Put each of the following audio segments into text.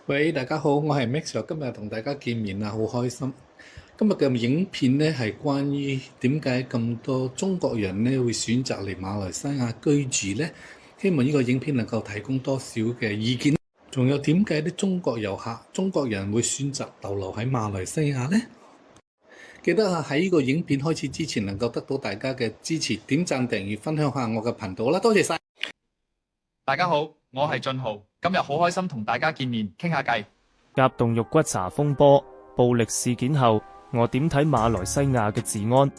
喂，大家好，我係 Max，今日同大家見面啊，好開心。今日嘅影片呢係關於點解咁多中國人呢會選擇嚟馬來西亞居住呢？希望呢個影片能夠提供多少嘅意見。仲有點解啲中國人會選擇逗留喺馬來西亞呢？記得喺呢個影片開始之前，能夠得到大家嘅支持，點讚、訂閱、分享下我嘅頻道啦，多謝晒！大家好，我係俊豪，今日好開心同大家見面，傾下偈。甲洞肉骨茶風波暴力事件後，我點睇馬來西亞嘅治安？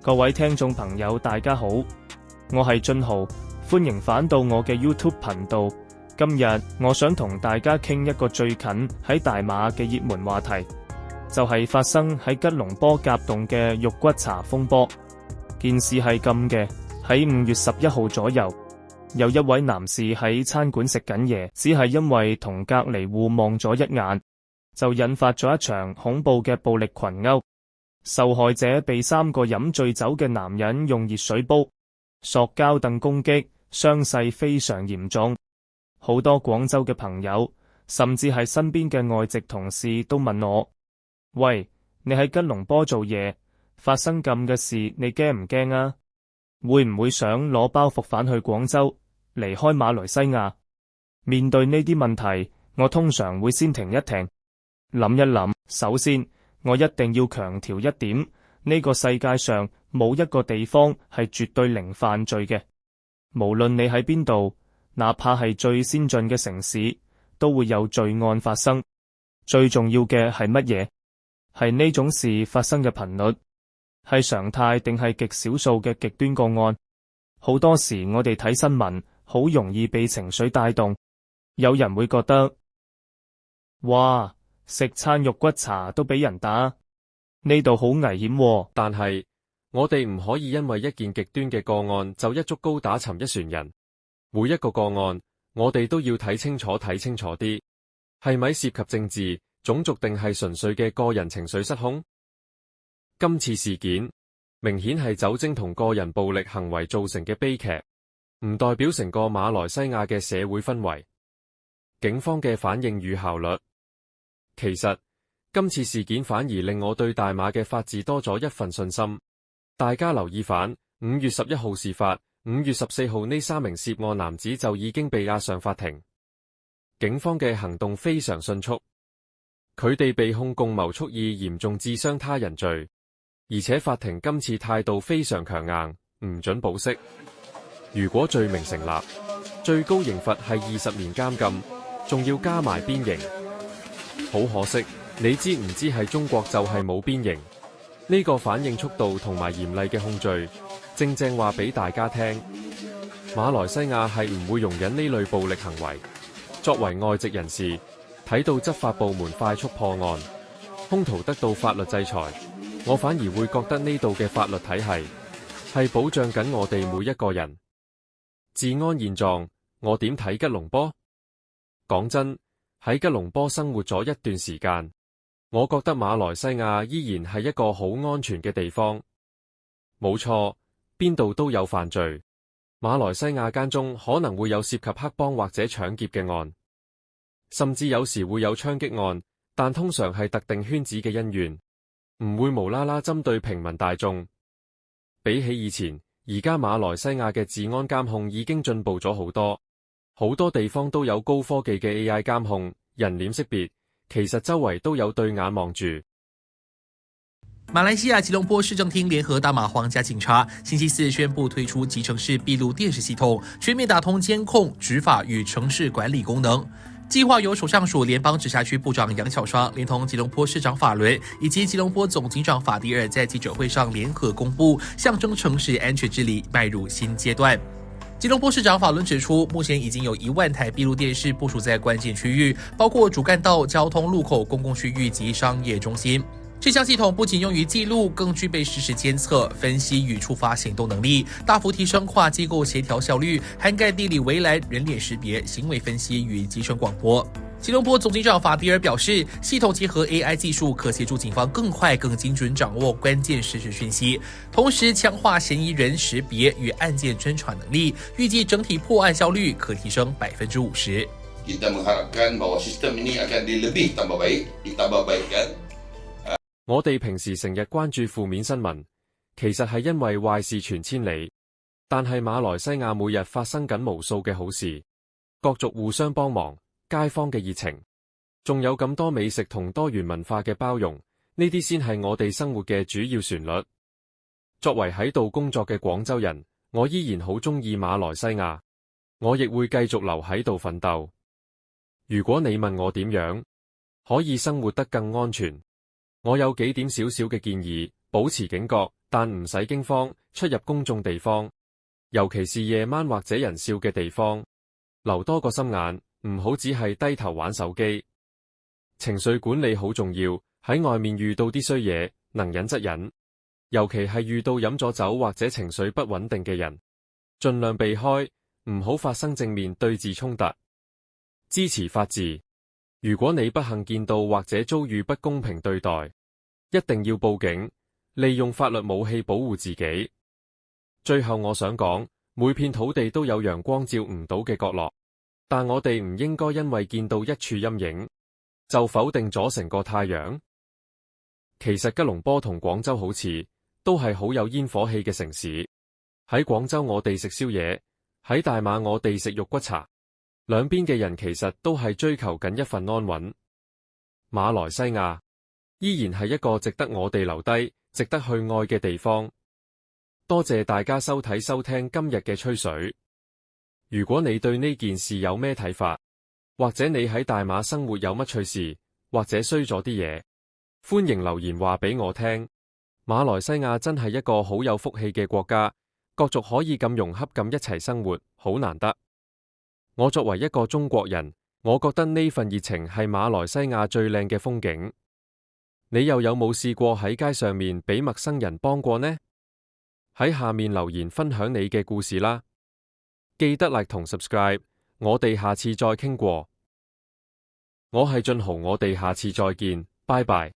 各位聽眾朋友，大家好，我係俊豪，歡迎返到我嘅 YouTube 頻道。今日我想同大家傾一個最近喺大馬嘅熱門話題，就係發生喺吉隆坡甲洞嘅肉骨茶風波。件事係咁嘅，喺5月11號左右，有一位男士喺餐館食緊嘢，只係因為同隔離戶望咗一眼，就引發咗一場恐怖嘅暴力群毆。受害者被3個飲醉酒嘅男人用熱水煲、塑膠凳攻擊，傷勢非常嚴重。好多廣州嘅朋友，甚至係身邊嘅外籍同事都問我：喂，你喺吉隆坡做嘢，發生咁嘅事，你驚唔驚啊？會唔會想攞包袱返去廣州，離開馬來西亞？面對呢啲問題，我通常會先停一停，諗一諗。首先，我一定要強調一點，呢個世界上冇一個地方係絕對零犯罪嘅。無論你喺邊度，哪怕係最先進嘅城市，都會有罪案發生。最重要嘅係乜嘢？係呢種事發生嘅頻率，係常態定係極少數嘅極端個案？好多時我哋睇新聞，好容易被情緒帶動。有人會覺得，哇，食餐肉骨茶都俾人打，呢度好危險喎。但係我哋唔可以因為一件極端嘅個案就一竹篙打沉一船人。每一個個案，我哋都要睇清楚啲，係咪涉及政治、種族定係純粹嘅個人情緒失控？今次事件明顯係酒精同個人暴力行為造成嘅悲劇，唔代表成個馬來西亞嘅社會氛圍。警方嘅反應與效率，其實今次事件反而令我對大馬嘅法治多咗一份信心。大家留意返5月11號事發，5月14號呢3名涉案男子就已經被押上法庭。警方嘅行動非常迅速，佢哋被控共謀蓄意嚴重致傷他人罪，而且法庭今次態度非常強硬，唔准保釋。如果罪名成立，最高刑罰係20年監禁，仲要加埋鞭刑。好可惜，你知唔知係中國就係冇鞭刑？呢個反應速度同埋嚴厲嘅控罪，正話俾大家聽，馬來西亞係唔會容忍呢類暴力行為。作為外籍人士，睇到執法部門快速破案，兇徒得到法律制裁，我反而會覺得呢度嘅法律體系係保障緊我哋每一個人。治安現狀，我點睇吉隆坡？講真，喺吉隆坡生活咗一段時間，我覺得馬來西亞依然係一個好安全嘅地方。冇錯，邊度都有犯罪。馬來西亞間中可能會有涉及黑幫或者搶劫嘅案，甚至有時會有槍擊案，但通常係特定圈子嘅恩怨，唔會無啦啦針對平民大眾。比起以前，而家馬來西亞嘅治安監控已經進步咗好多，好多地方都有高科技嘅 AI 監控、人臉識別，其實周圍都有對眼望住。馬來西亞吉隆坡市政廳聯合大馬皇家警察星期四宣布推出集成式閉路電視系統，全面打通監控、執法與城市管理功能。計劃由首相署聯邦直轄區部長楊巧雙連同吉隆坡市長法倫以及吉隆坡總警長法迪爾在記者會上聯合公布，象徵城市安全治理邁入新階段。吉隆坡市長法倫指出，目前已經有1萬台閉路電視部署在關鍵區域，包括主幹道、交通路口、公共區域及商業中心。這項系統不僅用於記錄，更具備實時監測、分析與觸發行動能力，大幅提升跨機構協調效率，涵蓋地理圍欄、人臉識別、行為分析與集成廣播。吉隆坡總警長法迪爾表示，系統結合 AI 技術，可協助警方更快、更精準掌握關鍵實時訊息，同時強化嫌疑人識別與案件偵查能力，預計整體破案效率可提升50%。kita mengharapkan bahawa sistem ini akan lebih tambah baik, ditambah baikkan. 我哋平時成日關注負面新聞，其實係因為壞事傳千里。但係馬來西亞每日發生緊無數嘅好事，各族互相幫忙，街坊嘅熱情，仲有咁多美食同多元文化嘅包容，呢啲先係我哋生活嘅主要旋律。作為喺度工作嘅廣州人，我依然好鍾意馬來西亞，我亦會繼續留喺度奮鬥。如果你問我點樣可以生活得更安全，我有幾點少少嘅建議：保持警覺，但唔使驚慌，出入公眾地方，尤其是夜晚或者人少嘅地方，留多個心眼，唔好只係低頭玩手機。情緒管理好重要，喺外面遇到啲衰嘢，能忍則忍，尤其係遇到飲咗酒或者情緒不穩定嘅人，盡量避開，唔好發生正面對峙衝突。支持法治，如果你不幸見到或者遭遇不公平對待，一定要報警，利用法律武器保護自己。最後我想講，每片土地都有陽光照唔到嘅角落，但我哋唔應該因為見到一處陰影，就否定咗成個太陽。其實吉隆坡同廣州好似，都係好有煙火氣嘅城市。喺廣州我哋食宵夜，喺大馬我哋食肉骨茶，兩邊嘅人其實都係追求緊一份安穩。馬來西亞依然係一個值得我哋留低、值得去愛嘅地方。多謝大家收睇收聽今日嘅吹水。如果你對呢件事有咩睇法，或者你喺大馬生活有乜趣事，或者衰咗啲嘢，歡迎留言話俾我聽。馬來西亞真係一個好有福氣嘅國家，各族可以咁融洽咁一齊生活，好難得。我作為一個中國人，我覺得呢份熱情係馬來西亞最靚嘅風景。你又有冇試過喺街上面俾陌生人幫過呢？喺下面留言分享你嘅故事啦！記得 like 同 subscribe， 我哋下次再傾過。我係俊豪，我哋下次再見，拜拜。